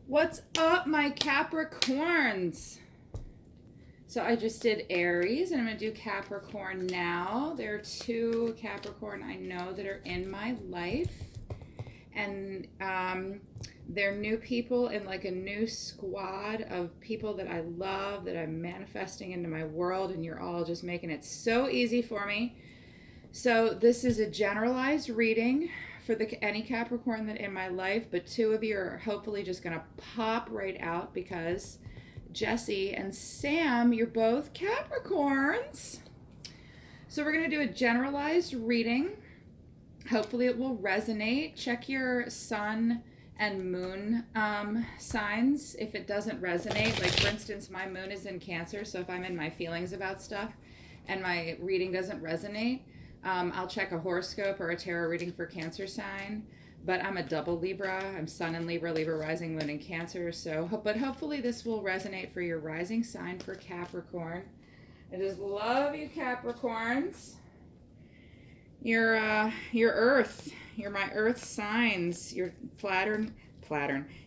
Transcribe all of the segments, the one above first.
What's up, my Capricorns? So I just did Aries, and I'm going to do Capricorn now. There are two Capricorn I know that are in my life, and they're new people in like a new squad of people that I love, that I'm manifesting into my world, and you're all just making it so easy for me. So this is a generalized reading for any Capricorn that in my life, but two of you are hopefully just going to pop right out because Jesse and Sam, you're both Capricorns. So we're going to do a generalized reading. Hopefully it will resonate. Check your sun and moon signs if it doesn't resonate. Like, for instance, my moon is in Cancer, so if I'm in my feelings about stuff and my reading doesn't resonate, I'll check a horoscope or a tarot reading for Cancer sign. But I'm a double Libra. I'm sun in Libra, Libra rising, moon in Cancer. But hopefully this will resonate for your rising sign for Capricorn. I just love you, Capricorns. You're Earth. You're my Earth signs. Your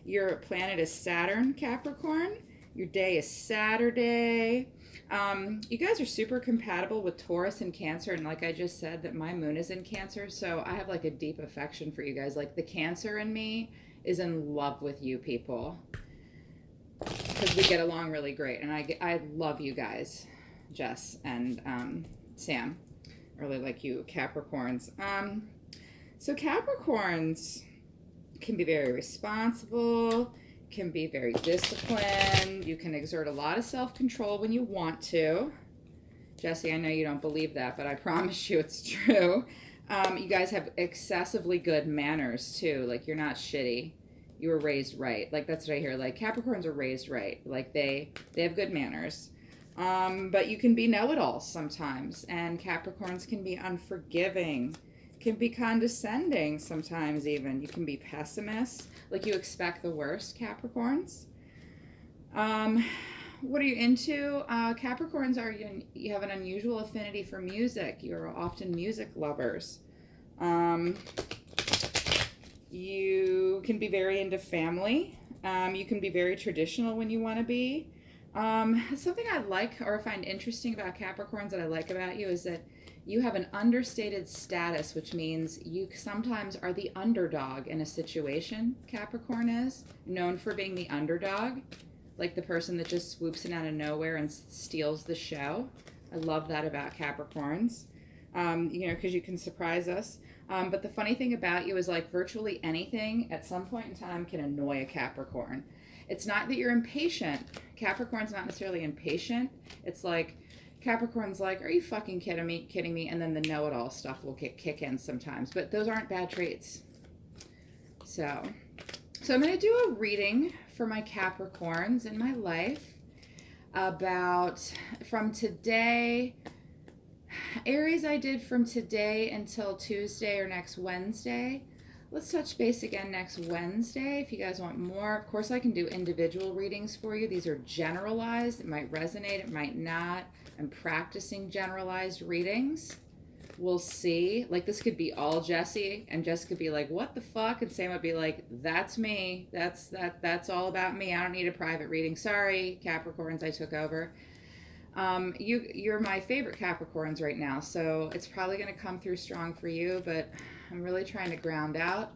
Your planet is Saturn, Capricorn. Your day is Saturday. You guys are super compatible with Taurus and Cancer, and like I just said, that my moon is in Cancer, so I have like a deep affection for you guys. Like, the Cancer in me is in love with you people because we get along really great, and I love you guys, Jess and Sam. I really like you, Capricorns. So Capricorns can be very responsible, can be very disciplined. You can exert a lot of self-control when you want to. Jesse, I know you don't believe that, but I promise you it's true. You guys have excessively good manners too. Like, you're not shitty. You were raised right. Like, that's what I hear. Like, Capricorns are raised right. Like, they have good manners. But you can be know-it-alls sometimes, and Capricorns can be unforgiving, can be condescending sometimes even. You can be pessimists, like you expect the worst, Capricorns. What are you into? Capricorns you have an unusual affinity for music. You're often music lovers. You can be very into family. You can be very traditional when you want to be. Something I like or find interesting about Capricorns that I like about you is that you have an understated status, which means you sometimes are the underdog in a situation. Capricorn is known for being the underdog, like the person that just swoops in out of nowhere and steals the show. I love that about Capricorns, because you can surprise us. But the funny thing about you is, like, virtually anything at some point in time can annoy a Capricorn. It's not that you're impatient. Capricorn's not necessarily impatient. It's like, Capricorn's like, are you fucking kidding me? And then the know-it-all stuff will kick in sometimes. But those aren't bad traits. So I'm going to do a reading for my Capricorns in my life about from today. Aries I did from today until Tuesday or next Wednesday. Let's touch base again next Wednesday if you guys want more. Of course, I can do individual readings for you. These are generalized. It might resonate, it might not. I'm practicing generalized readings. We'll see. Like, this could be all Jesse, and Jess could be like, what the fuck? And Sam would be like, that's me. That's all about me. I don't need a private reading. Sorry, Capricorns, I took over. You're my favorite Capricorns right now, so it's probably going to come through strong for you, but I'm really trying to ground out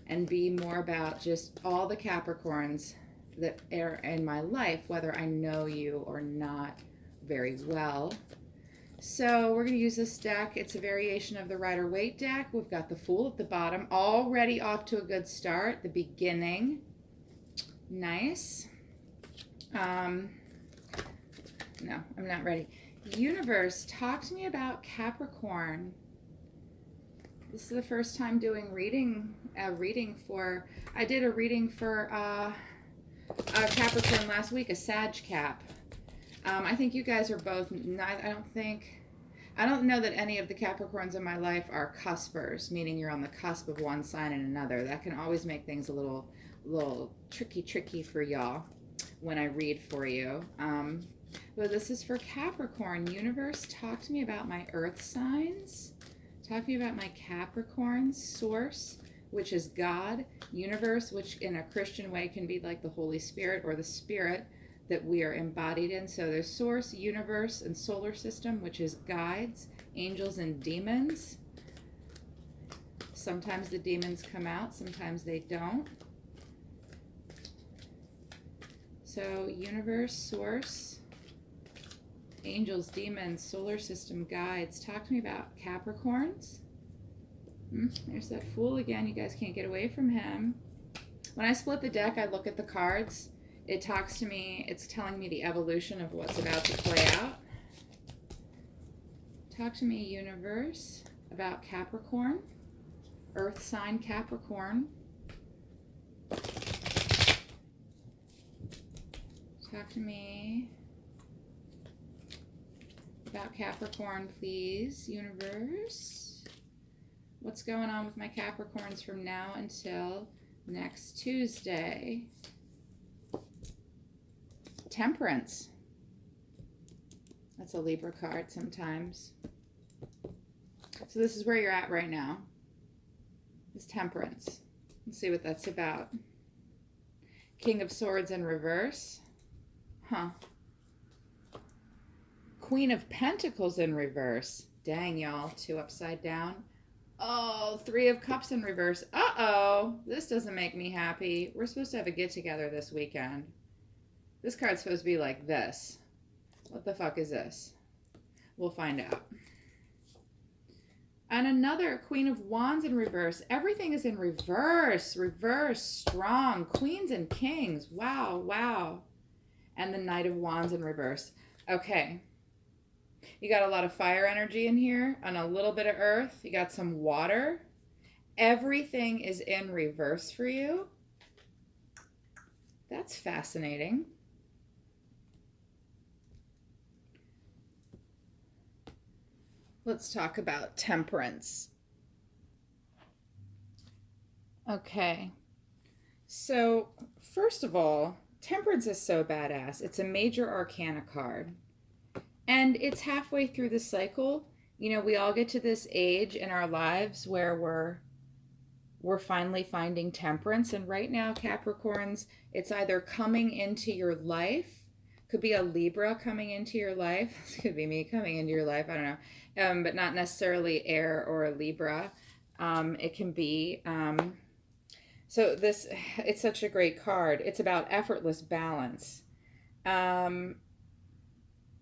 and be more about just all the Capricorns that are in my life, whether I know you or not very well. So we're going to use this deck. It's a variation of the Rider-Waite deck. We've got the Fool at the bottom, already off to a good start. The beginning. Nice. No, I'm not ready. Universe, talk to me about Capricorn. This is the first time doing I did a reading for Capricorn last week, a Sag Cap. I think you guys are both, I don't know that any of the Capricorns in my life are cuspers, meaning you're on the cusp of one sign and another. That can always make things a little tricky for y'all when I read for you. But this is for Capricorn. Universe, talk to me about my earth signs. Talk to me about my Capricorn. Source, which is God, universe, which in a Christian way can be like the Holy Spirit or the Spirit that we are embodied in. So there's source, universe, and solar system, which is guides, angels, and demons. Sometimes the demons come out, sometimes they don't. So universe, source, angels, demons, solar system, guides. Talk to me about Capricorns. There's that Fool again. You guys can't get away from him. When I split the deck, I look at the cards. It talks to me. It's telling me the evolution of what's about to play out. Talk to me, universe, about Capricorn. Earth sign Capricorn. Talk to me about Capricorn, please, universe. What's going on with my Capricorns from now until next Tuesday? Temperance. That's a Libra card sometimes. So this is where you're at right now. Is Temperance. Let's see what that's about. King of Swords in reverse. Huh. Queen of Pentacles in reverse. Dang, y'all. 2 upside down. Oh, 3 of Cups in reverse. Uh-oh. This doesn't make me happy. We're supposed to have a get-together this weekend. This card's supposed to be like this. What the fuck is this? We'll find out. And another Queen of Wands in reverse. Everything is in reverse. Reverse, strong. Queens and Kings. Wow, wow. And the Knight of Wands in reverse. Okay. You got a lot of fire energy in here and a little bit of earth. You got some water. Everything is in reverse for you. That's fascinating. Let's talk about Temperance. Okay. So, first of all, Temperance is so badass. It's a major arcana card. And it's halfway through the cycle. You know, we all get to this age in our lives where we're finally finding temperance. And right now, Capricorns, it's either coming into your life. Could be a Libra coming into your life. This could be me coming into your life. I don't know. But not necessarily air or a Libra. It can be... So this, it's such a great card. It's about effortless balance. And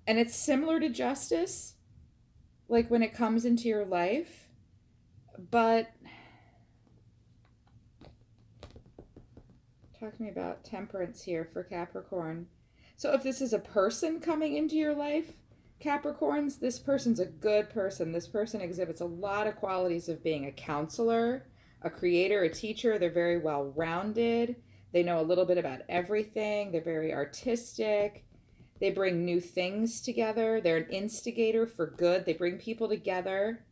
it's similar to Justice, like when it comes into your life, but talk to me about Temperance here for Capricorn. So if this is a person coming into your life, Capricorns, this person's a good person. This person exhibits a lot of qualities of being a counselor, a creator, a teacher. They're very well-rounded. They know a little bit about everything. They're very artistic. They bring new things together. They're an instigator for good. They bring people together.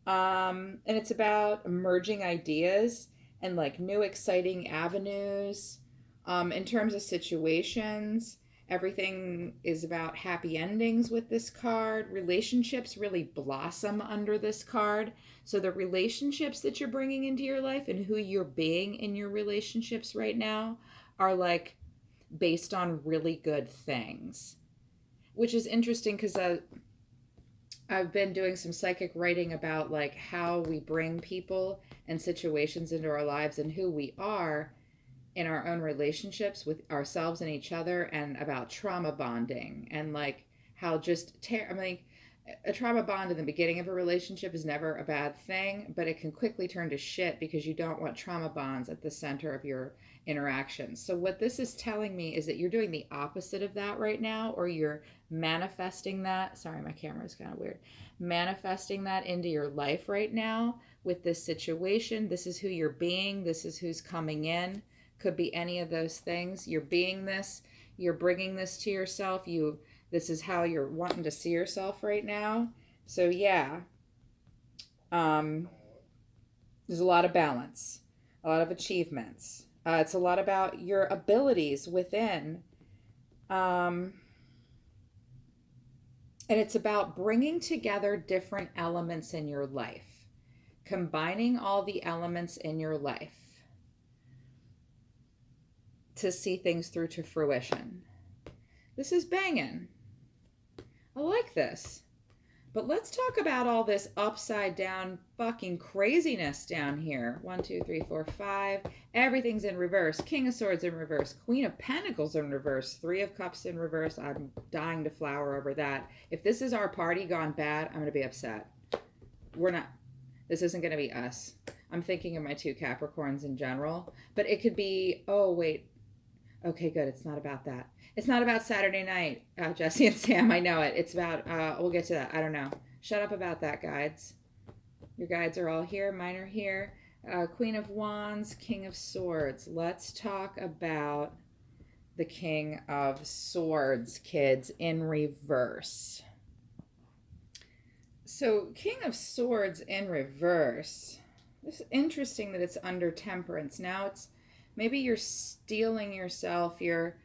And it's about merging ideas and like new exciting avenues. In terms of situations, everything is about happy endings with this card. Relationships really blossom under this card. So the relationships that you're bringing into your life and who you're being in your relationships right now are like based on really good things, which is interesting because I've been doing some psychic writing about like how we bring people and situations into our lives and who we are in our own relationships with ourselves and each other, and about trauma bonding and like how just a trauma bond in the beginning of a relationship is never a bad thing, but it can quickly turn to shit because you don't want trauma bonds at the center of your interactions. So what this is telling me is that you're doing the opposite of that right now, or you're manifesting that. Sorry, my camera is kind of weird. Manifesting that into your life right now with this situation. This is who you're being. This is who's coming in. Could be any of those things. You're being this. You're bringing this to yourself. This is how you're wanting to see yourself right now. So yeah, there's a lot of balance, a lot of achievements. It's a lot about your abilities within. And it's about bringing together different elements in your life. combining all the elements in your life to see things through to fruition. This is banging. I like this. But let's talk about all this upside down fucking craziness down here. 1, 2, 3, 4, 5. Everything's in reverse. King of Swords in reverse. Queen of Pentacles in reverse. 3 of Cups in reverse. I'm dying to flower over that. If this is our party gone bad, I'm going to be upset. We're not. This isn't going to be us. I'm thinking of my 2 Capricorns in general. But it could be, oh, wait. Okay, good. It's not about that. It's not about Saturday night, Jesse and Sam. I know it. It's about, we'll get to that. I don't know. Shut up about that, guides. Your guides are all here. Mine are here. Queen of Wands, King of Swords. Let's talk about the King of Swords, kids, in reverse. So, King of Swords in reverse. This is interesting that it's under Temperance. Now it's, maybe you're steeling yourself. You're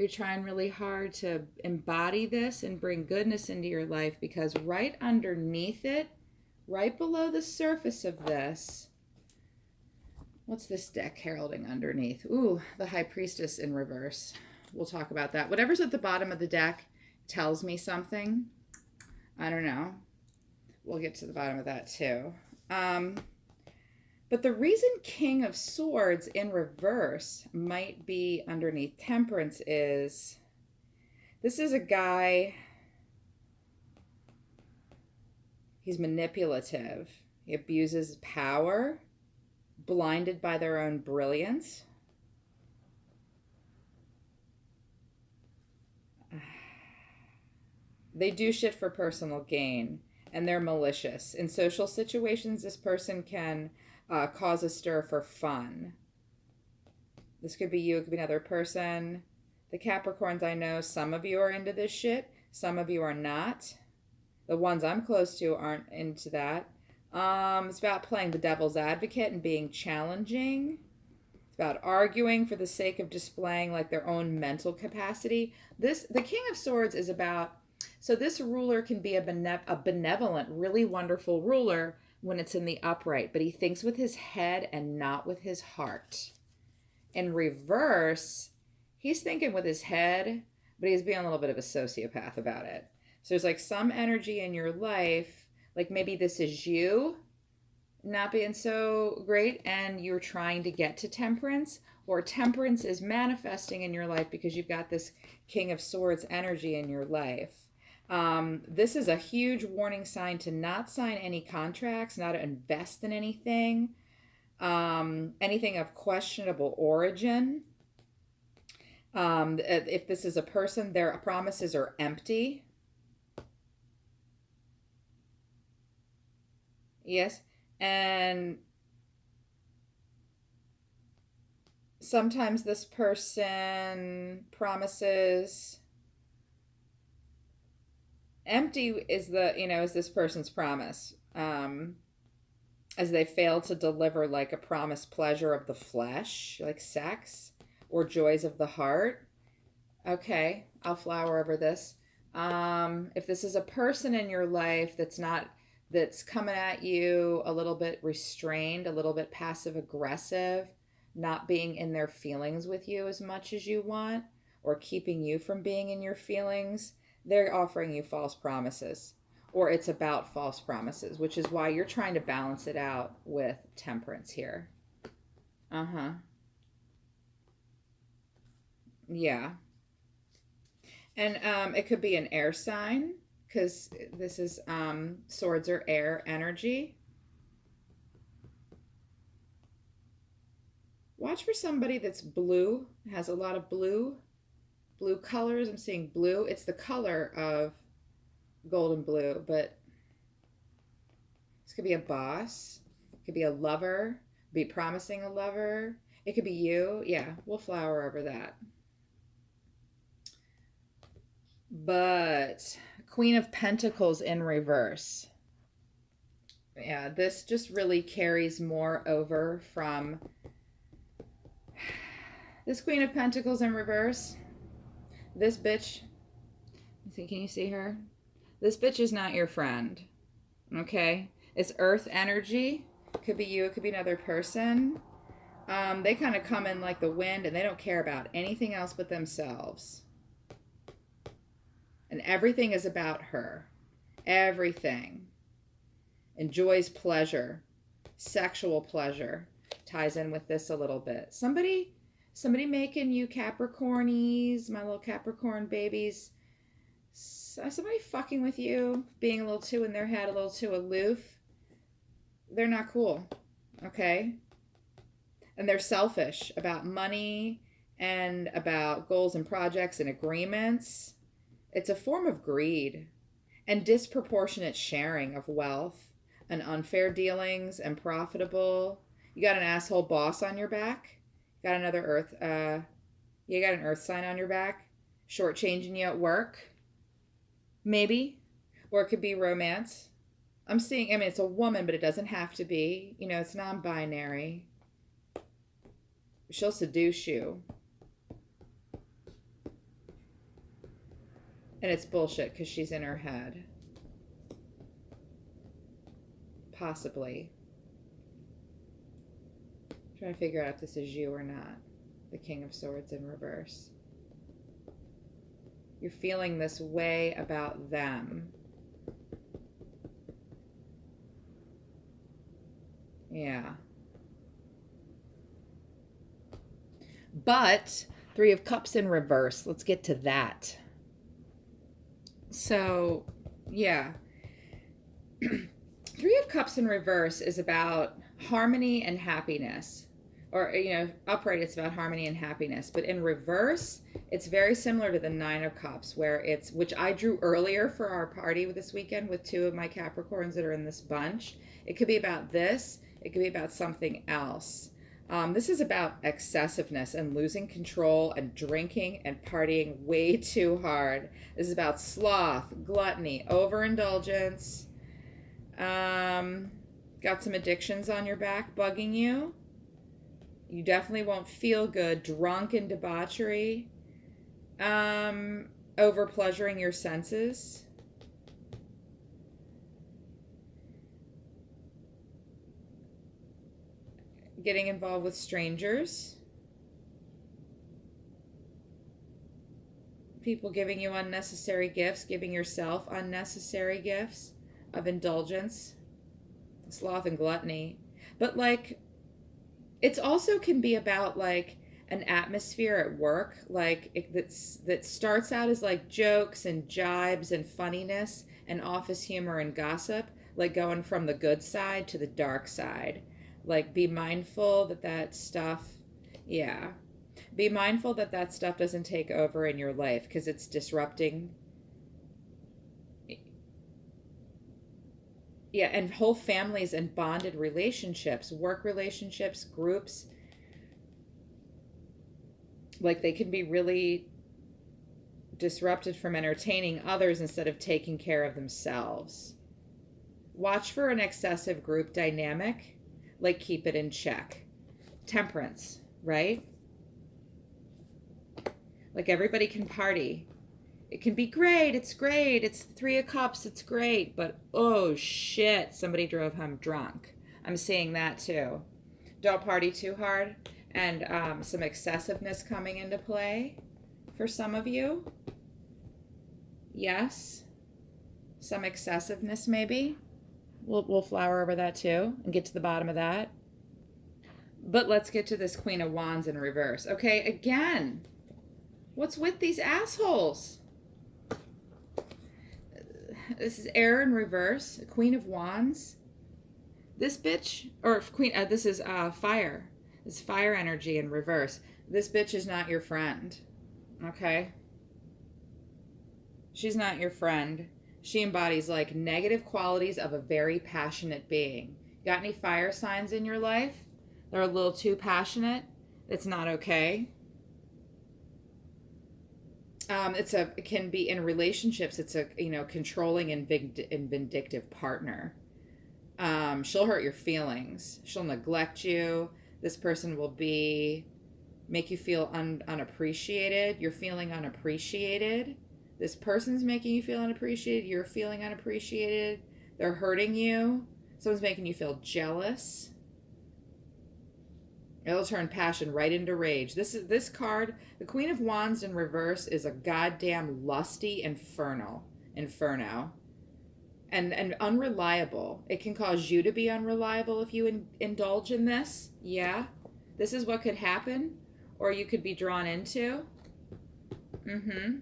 trying really hard to embody this and bring goodness into your life, because right underneath it, right below the surface of this, what's this deck heralding underneath? Ooh, the High Priestess in reverse. We'll talk about that. Whatever's at the bottom of the deck tells me something. I don't know. We'll get to the bottom of that too. But the reason King of Swords in reverse might be underneath Temperance is, this is a guy, he's manipulative. He abuses power, blinded by their own brilliance. They do shit for personal gain, and they're malicious. In social situations, this person can cause a stir for fun. This could be you, it could be another person. The Capricorns, I know some of you are into this shit, some of you are not. The ones I'm close to aren't into that. It's about playing the devil's advocate and being challenging. It's about arguing for the sake of displaying like their own mental capacity. The King of Swords is about, so this ruler can be a benevolent, really wonderful ruler when it's in the upright, but he thinks with his head and not with his heart. In reverse, he's thinking with his head, but he's being a little bit of a sociopath about it. So there's like some energy in your life, like maybe this is you not being so great and you're trying to get to Temperance, or Temperance is manifesting in your life because you've got this King of Swords energy in your life. This is a huge warning sign to not sign any contracts, not to invest in anything, anything of questionable origin. If this is a person, their promises are empty. Yes. And sometimes this person promises, empty is is this person's promise, as they fail to deliver like a promised pleasure of the flesh, like sex or joys of the heart. Okay, I'll flower over this. If this is a person in your life that's coming at you a little bit restrained, a little bit passive aggressive, not being in their feelings with you as much as you want, or keeping you from being in your feelings, they're offering you false promises, or it's about false promises, which is why you're trying to balance it out with Temperance here. Yeah. And it could be an air sign, because this is swords are air energy. Watch for somebody that's blue, has a lot of blue colors. I'm seeing blue. It's the color of golden blue, but this could be a boss. It could be a lover, be promising a lover. It could be you. Yeah, we'll flower over that. But Queen of Pentacles in reverse. Yeah, this just really carries more over from this Queen of Pentacles in reverse. This bitch, can you see her? This bitch is not your friend, okay? It's earth energy. Could be you, it could be another person. They kind of come in like the wind and they don't care about anything else but themselves. And everything is about her. Everything. Enjoys pleasure. Sexual pleasure. Ties in with this a little bit. Somebody making you Capricornies, my little Capricorn babies. Somebody fucking with you, being a little too in their head, a little too aloof. They're not cool. Okay? And they're selfish about money and about goals and projects and agreements. It's a form of greed and disproportionate sharing of wealth and unfair dealings and profitable. You got an asshole boss on your back. Got another you got an earth sign on your back. Shortchanging you at work. Maybe. Or it could be romance. I'm seeing, I mean, it's a woman, but it doesn't have to be. You know, it's non-binary. She'll seduce you. And it's bullshit because she's in her head. Possibly. I'm trying to figure out if this is you or not. The King of Swords in reverse. You're feeling this way about them. Yeah. But Three of Cups in reverse. Let's get to that. So, yeah. Three of Cups in reverse is about harmony and happiness. Or, you know, upright, it's about harmony and happiness. But in reverse, it's very similar to the Nine of Cups, where it's, which I drew earlier for our party this weekend with two of my Capricorns that are in this bunch. It could be about this. It could be about something else. This is about excessiveness and losing control and drinking and partying way too hard. This is about sloth, gluttony, overindulgence. Got some addictions on your back bugging you. You definitely won't feel good. Drunk and debauchery. Over pleasuring your senses. Getting involved with strangers. People giving you unnecessary gifts, giving yourself unnecessary gifts of indulgence, sloth and gluttony. But like, it's also can be about like an atmosphere at work, like that starts out as like jokes and jibes and funniness and office humor and gossip, like going from the good side to the dark side. Like, be mindful that stuff, yeah. Be mindful that stuff doesn't take over in your life because it's disrupting. Yeah, and whole families and bonded relationships, work relationships, groups. Like, they can be really disrupted from entertaining others instead of taking care of themselves. Watch for an excessive group dynamic. Like, keep it in check. Temperance, right? Like, everybody can party. It can be great. It's great. It's Three of Cups. It's great. But, oh, shit, somebody drove home drunk. I'm seeing that, too. Don't party too hard. And some excessiveness coming into play for some of you. Yes. Some excessiveness, maybe. We'll flower over that too and get to the bottom of that. But let's get to this Queen of Wands in reverse. Okay, again, what's with these assholes? This is air in reverse, Queen of Wands. This bitch, or Queen, this is fire. This fire energy in reverse. This bitch is not your friend, okay? She's not your friend. She embodies like negative qualities of a very passionate being. Got any fire signs in your life? They're a little too passionate. It's not okay. It can be in relationships. It's a, you know, controlling and vindictive partner. She'll hurt your feelings. She'll neglect you. This person will make you feel unappreciated. You're feeling unappreciated. This person's making you feel unappreciated. You're feeling unappreciated. They're hurting you. Someone's making you feel jealous. It'll turn passion right into rage. This card, the Queen of Wands in reverse, is a goddamn lusty inferno, and unreliable. It can cause you to be unreliable if you indulge in this. Yeah, this is what could happen, or you could be drawn into. Mm-hmm.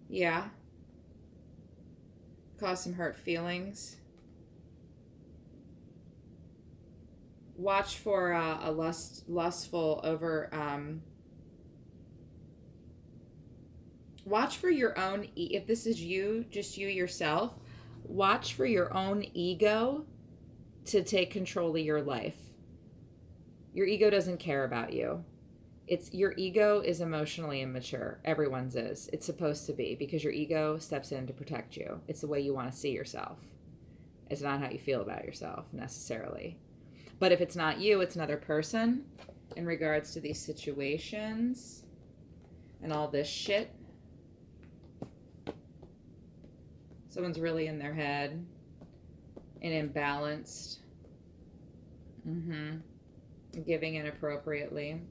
Yeah. Cause some hurt feelings. Watch for a lustful over. Watch for your own. If this is you, just you yourself, watch for your own ego to take control of your life. Your ego doesn't care about you. It's your ego is emotionally immature. Everyone's is. It's supposed to be, because your ego steps in to protect you. It's the way you want to see yourself. It's not how you feel about yourself necessarily. But if it's not you, it's another person in regards to these situations and all this shit. Someone's really in their head and imbalanced. Giving inappropriately.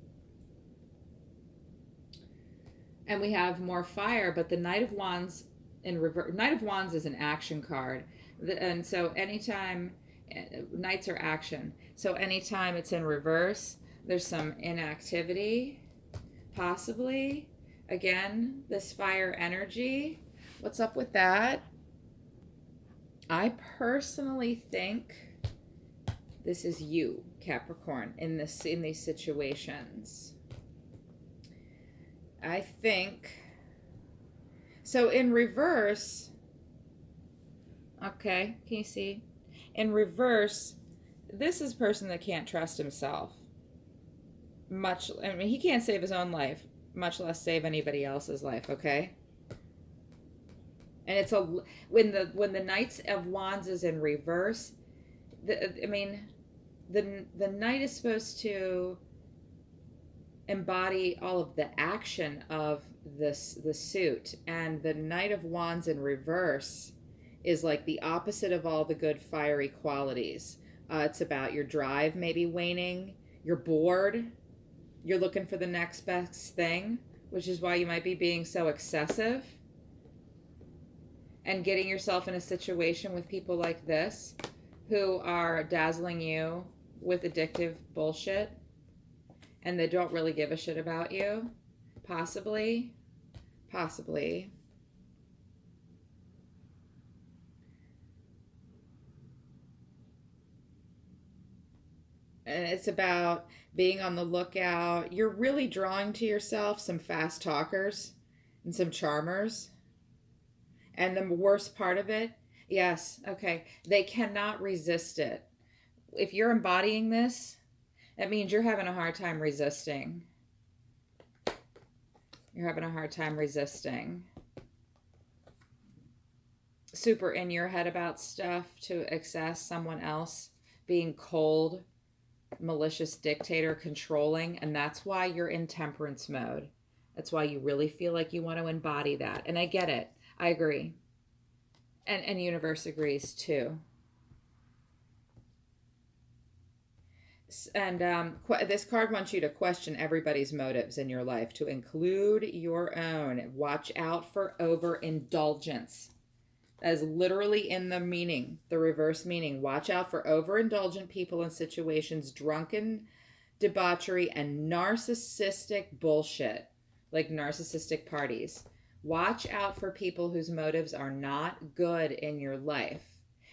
And we have more fire, but the Knight of Wands in reverse. Knight of Wands is an action card. And so anytime, Knights are action. So anytime it's in reverse, there's some inactivity, possibly. Again, this fire energy. What's up with that? I personally think this is you, Capricorn, in these situations. I think so. In reverse, okay, can you see? In reverse, this is a person that can't trust himself. He can't save his own life, much less save anybody else's life, okay? And it's when the Knights of Wands is in reverse, the Knight is supposed to embody all of the action of the suit, and the Knight of Wands in reverse is like the opposite of all the good fiery qualities. It's about your drive maybe waning, you're bored, you're looking for the next best thing, which is why you might be being so excessive and getting yourself in a situation with people like this who are dazzling you with addictive bullshit, and they don't really give a shit about you. Possibly. And it's about being on the lookout. You're really drawing to yourself some fast talkers and some charmers. And the worst part of it, yes, okay, they cannot resist it. If you're embodying this, that means you're having a hard time resisting. Super in your head about stuff to access someone else, being cold, malicious dictator, controlling, and that's why you're in temperance mode. That's why you really feel like you want to embody that. And I get it. I agree. And universe agrees too. And this card wants you to question everybody's motives in your life, to include your own. Watch out for overindulgence. That is literally in the meaning, the reverse meaning. Watch out for overindulgent people in situations, drunken debauchery, and narcissistic bullshit, like narcissistic parties. Watch out for people whose motives are not good in your life.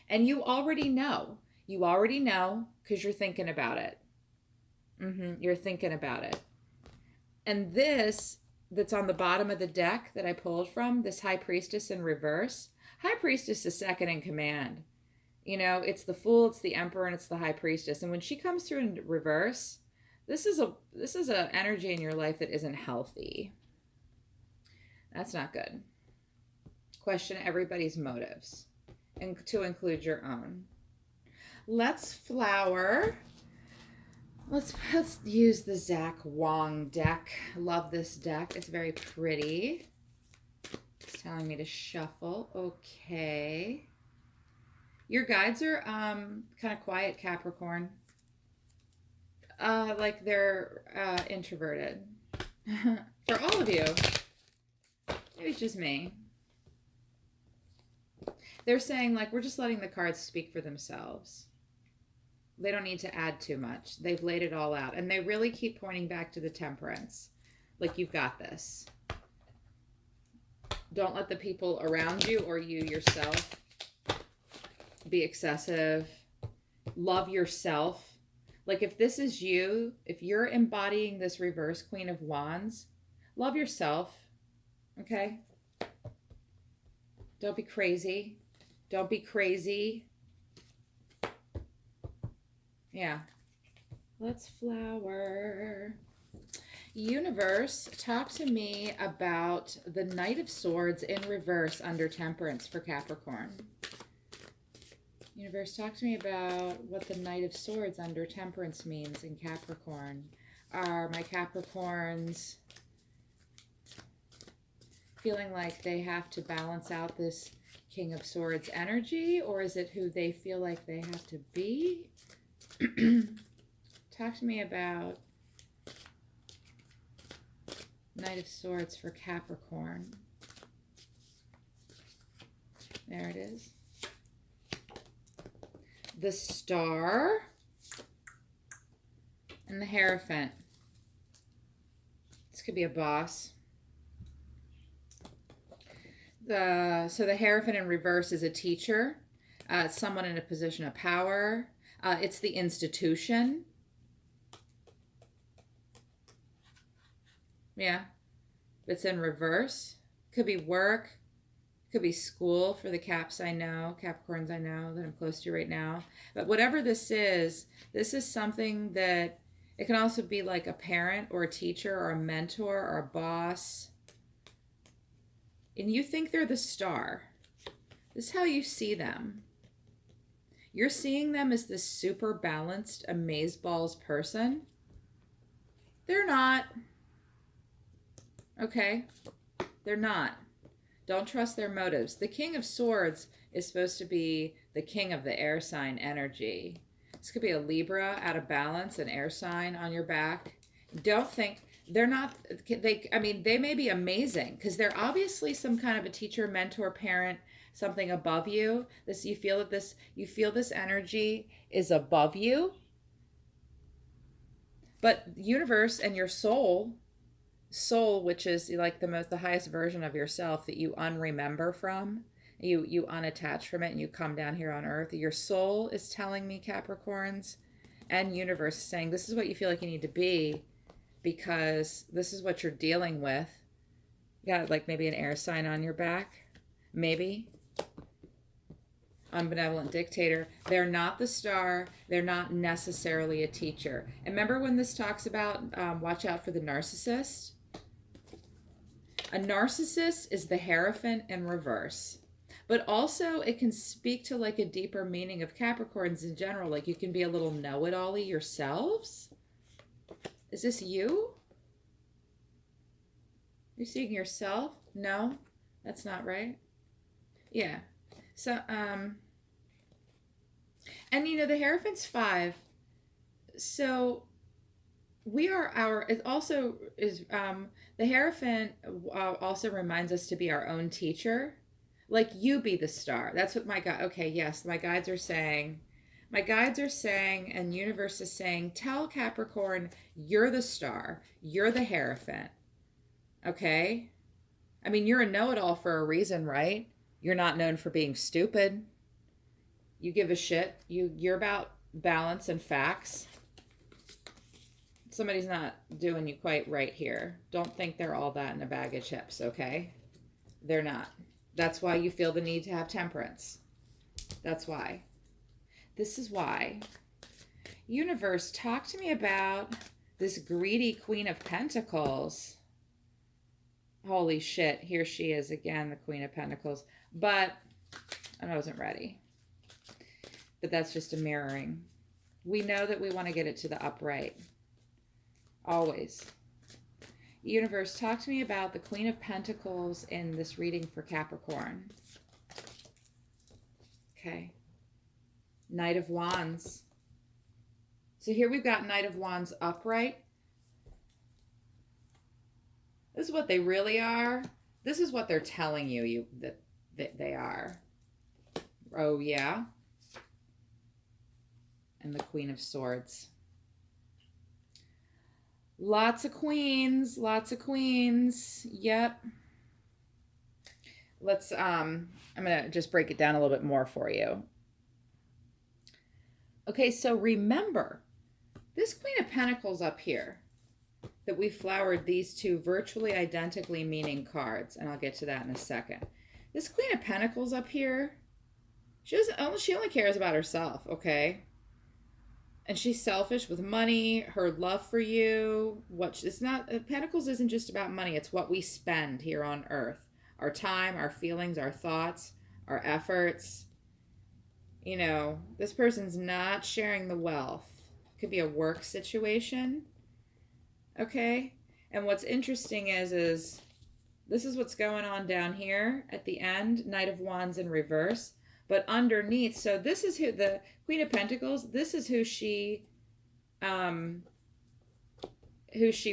And you already know. You already know because you're thinking about it. You're thinking about it. And this that's on the bottom of the deck that I pulled from, this High Priestess in reverse. High Priestess is second in command. You know, it's the Fool, it's the Emperor, and it's the High Priestess. And when she comes through in reverse, this is a energy in your life that isn't healthy. That's not good. Question everybody's motives, and to include your own. Let's flower. Let's use the Zach Wong deck. Love this deck. It's very pretty. It's telling me to shuffle. Okay. Your guides are kind of quiet, Capricorn. Like they're introverted. For all of you. Maybe it's just me. They're saying like we're just letting the cards speak for themselves. They don't need to add too much. They've laid it all out. And they really keep pointing back to the Temperance. Like, you've got this. Don't let the people around you or you yourself be excessive. Love yourself. Like, if this is you, if you're embodying this reverse Queen of Wands, love yourself. Okay? Don't be crazy. Don't be crazy. Yeah. Let's flower. Universe, talk to me about the Knight of Swords in reverse under Temperance for Capricorn. Universe, talk to me about what the Knight of Swords under Temperance means in Capricorn. Are my Capricorns feeling like they have to balance out this King of Swords energy, or is it who they feel like they have to be? Talk to me about Knight of Swords for Capricorn. There it is. The Star and the Hierophant. This could be a boss. So the Hierophant in reverse is a teacher, someone in a position of power. It's the institution. Yeah. It's in reverse. Could be work. Could be school for the Caps I know, Capricorns I know that I'm close to right now. But whatever this is something that it can also be like a parent or a teacher or a mentor or a boss. And you think they're the star. This is how you see them. You're seeing them as this super balanced, amazeballs person. They're not. Okay? They're not. Don't trust their motives. The King of Swords is supposed to be the king of the air sign energy. This could be a Libra out of balance, an air sign on your back. Don't think they're not, they may be amazing because they're obviously some kind of a teacher, mentor, parent, something above you. You feel this energy is above you. But universe and your soul, which is like the highest version of yourself that you unremember from, you unattach from it, and you come down here on earth. Your soul is telling me, Capricorns, and universe is saying this is what you feel like you need to be, because this is what you're dealing with. You got like maybe an air sign on your back, maybe. Unbenevolent dictator. They're not the star. They're not necessarily a teacher. And remember when this talks about watch out for the narcissist? A narcissist is the Hierophant in reverse. But also it can speak to like a deeper meaning of Capricorns in general. Like you can be a little know-it-all-y yourselves. Is this you? You're seeing yourself? No, that's not right. Yeah. So, and you know, the Hierophant's 5. So we are it also is, the Hierophant also reminds us to be our own teacher. Like you be the star. That's what my guide, okay, yes, my guides are saying, and universe is saying, tell Capricorn, you're the star. You're the Hierophant. Okay? I mean, you're a know-it-all for a reason, right? You're not known for being stupid. You give a shit. You're about balance and facts. Somebody's not doing you quite right here. Don't think they're all that in a bag of chips, okay? They're not. That's why you feel the need to have temperance. That's why. This is why. Universe, talk to me about this greedy Queen of Pentacles. Holy shit, here she is again, the Queen of Pentacles. But I wasn't ready. But that's just a mirroring. We know that we want to get it to the upright. Always. Universe, talk to me about the Queen of Pentacles in this reading for Capricorn. Okay. Knight of Wands. So here we've got Knight of Wands upright. This is what they really are. This is what they're telling you that they are. Oh, yeah. And the Queen of Swords. Lots of queens. Lots of queens. Yep. Let's, I'm going to just break it down a little bit more for you. Okay, so remember, this Queen of Pentacles up here, that we flowered these two virtually identically meaning cards, and I'll get to that in a second. This Queen of Pentacles up here, she only cares about herself, okay? And she's selfish with money, her love for you. Pentacles isn't just about money, it's what we spend here on earth. Our time, our feelings, our thoughts, our efforts. You know, this person's not sharing the wealth. It could be a work situation. Okay? And what's interesting is this is what's going on down here at the end, Knight of Wands in reverse. But underneath, so this is who the Queen of Pentacles, this is who she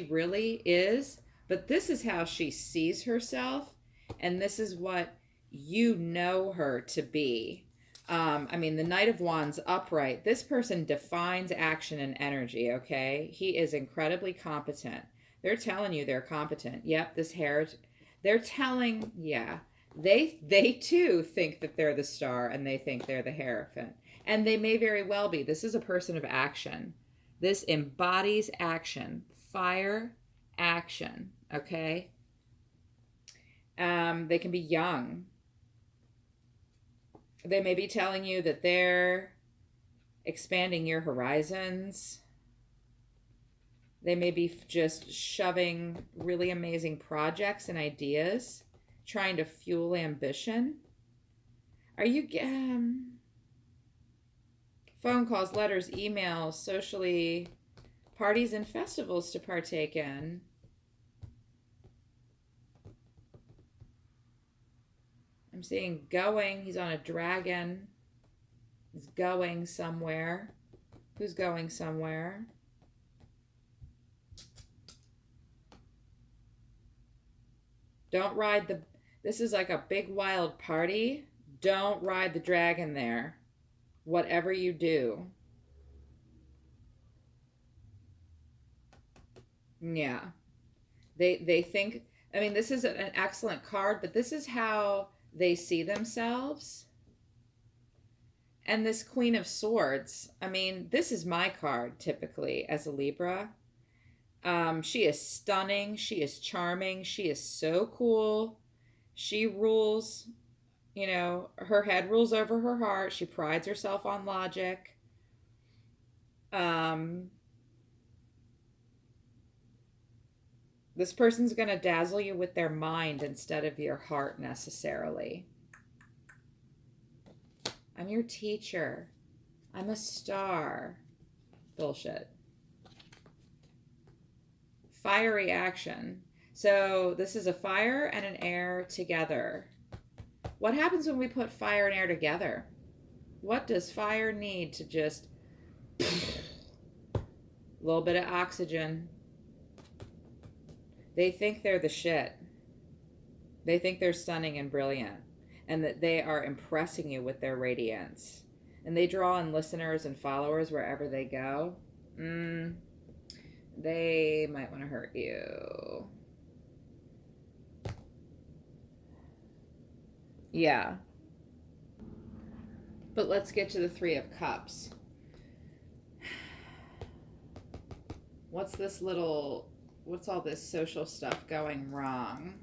really is, but this is how she sees herself, and this is what you know her to be. I mean, the Knight of Wands upright, this person defines action and energy, okay? He is incredibly competent. They're telling you they're competent. Yep, this hair, they're telling, yeah. They too think that they're the star, and they think they're the Hierophant. And they may very well be. This is a person of action. This embodies action. Fire, action, okay? They can be young. They may be telling you that they're expanding your horizons. They may be just shoving really amazing projects and ideas, trying to fuel ambition. Are you phone calls, letters, emails, socially, parties and festivals to partake in? I'm seeing going. He's on a dragon. He's going somewhere. Who's going somewhere? Don't ride the... This is like a big wild party. Don't ride the dragon there. Whatever you do. Yeah. They think... I mean, this is an excellent card, but this is how they see themselves. And this Queen of Swords, I mean, this is my card typically as a Libra. She is stunning. She is charming. She is so cool. She rules, you know, her head rules over her heart. She prides herself on logic. This person's going to dazzle you with their mind instead of your heart necessarily. I'm your teacher. I'm a star. Bullshit. Fiery action. So this is a fire and an air together. What happens when we put fire and air together? What does fire need to just... a little bit of oxygen. They think they're the shit. They think they're stunning and brilliant, and that they are impressing you with their radiance. And they draw in listeners and followers wherever they go. They might want to hurt you. Yeah. But let's get to the Three of Cups. What's all this social stuff going wrong?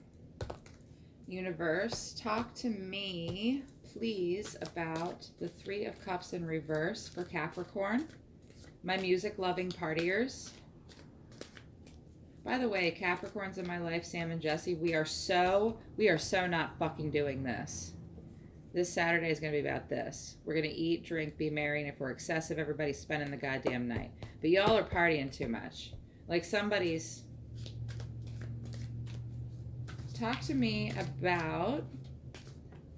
Universe, talk to me, please, about the Three of Cups in reverse for Capricorn. My music-loving partiers. By the way, Capricorns in my life, Sam and Jesse, we are so not fucking doing this. This Saturday is going to be about this. We're going to eat, drink, be merry, and if we're excessive, everybody's spending the goddamn night. But y'all are partying too much. Like somebody's... Talk to me about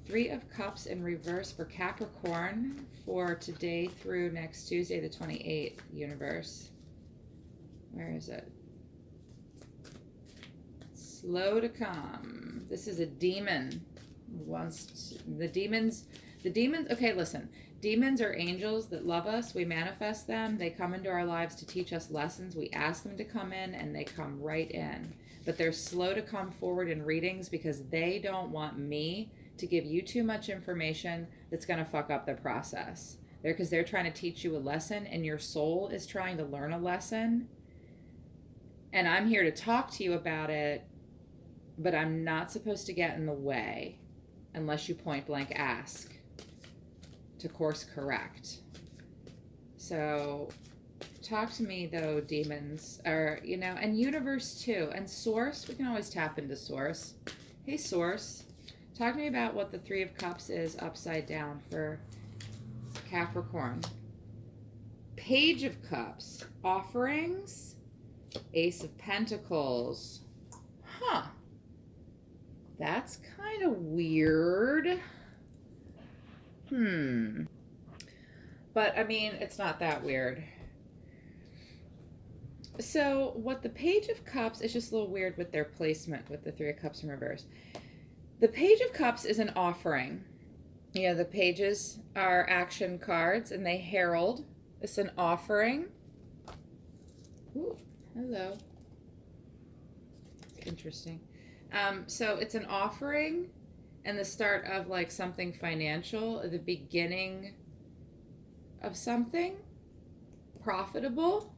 Three of Cups in reverse for Capricorn for today through next Tuesday, the 28th, universe. Where is it? Slow to come. This is a demon. The demons, okay, listen. Demons are angels that love us. We manifest them. They come into our lives to teach us lessons. We ask them to come in, and they come right in. But they're slow to come forward in readings because they don't want me to give you too much information that's going to fuck up the process. Because they're trying to teach you a lesson, and your soul is trying to learn a lesson. And I'm here to talk to you about it, but I'm not supposed to get in the way unless you point blank ask to course correct. So talk to me though, demons, or, you know, and universe too, and source. We can always tap into source. Hey, source, talk to me about what the Three of Cups is upside down for Capricorn. Page of Cups, offerings, Ace of Pentacles. Huh. That's kind of weird. But, I mean, it's not that weird. So, what the Page of Cups is just a little weird with their placement with the Three of Cups in reverse. The Page of Cups is an offering. You know, the pages are action cards, and they herald. It's an offering. Ooh, hello. Interesting. So, it's an offering and the start of like something financial, the beginning of something profitable.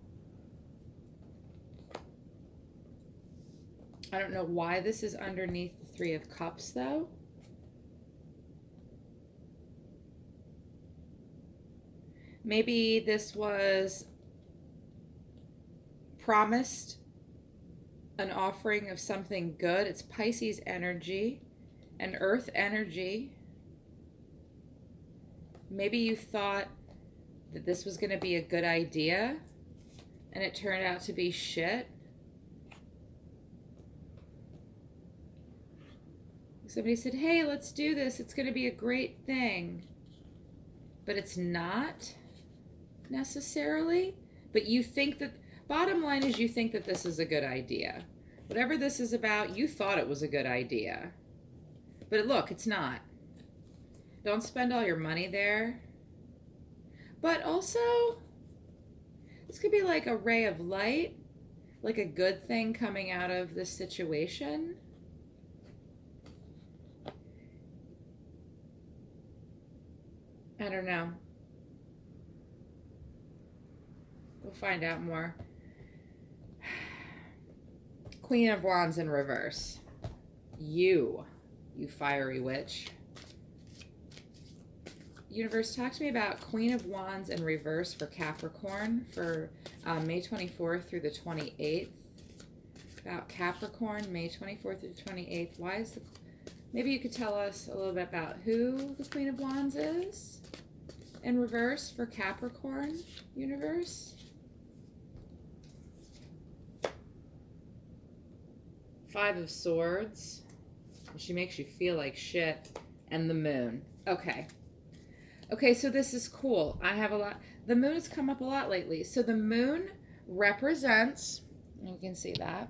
I don't know why this is underneath the Three of Cups though. Maybe this was promised an offering of something good. It's Pisces energy and earth energy. Maybe you thought that this was going to be a good idea and it turned out to be shit. Somebody said, hey, let's do this. It's going to be a great thing. But it's not necessarily. But you think that, bottom line is you think that this is a good idea. Whatever this is about, you thought it was a good idea. But look, it's not. Don't spend all your money there. But also, this could be like a ray of light, like a good thing coming out of this situation. I don't know. We'll find out more. Queen of Wands in reverse. You fiery witch. Universe, talk to me about Queen of Wands in reverse for Capricorn for May 24th through the 28th. About Capricorn, May 24th through the 28th. Why is the... Maybe you could tell us a little bit about who the Queen of Wands is in reverse for Capricorn, universe. Five of Swords. She makes you feel like shit. And the moon. Okay. Okay, so this is cool. I have a lot. The moon has come up a lot lately. So the moon represents, you can see that.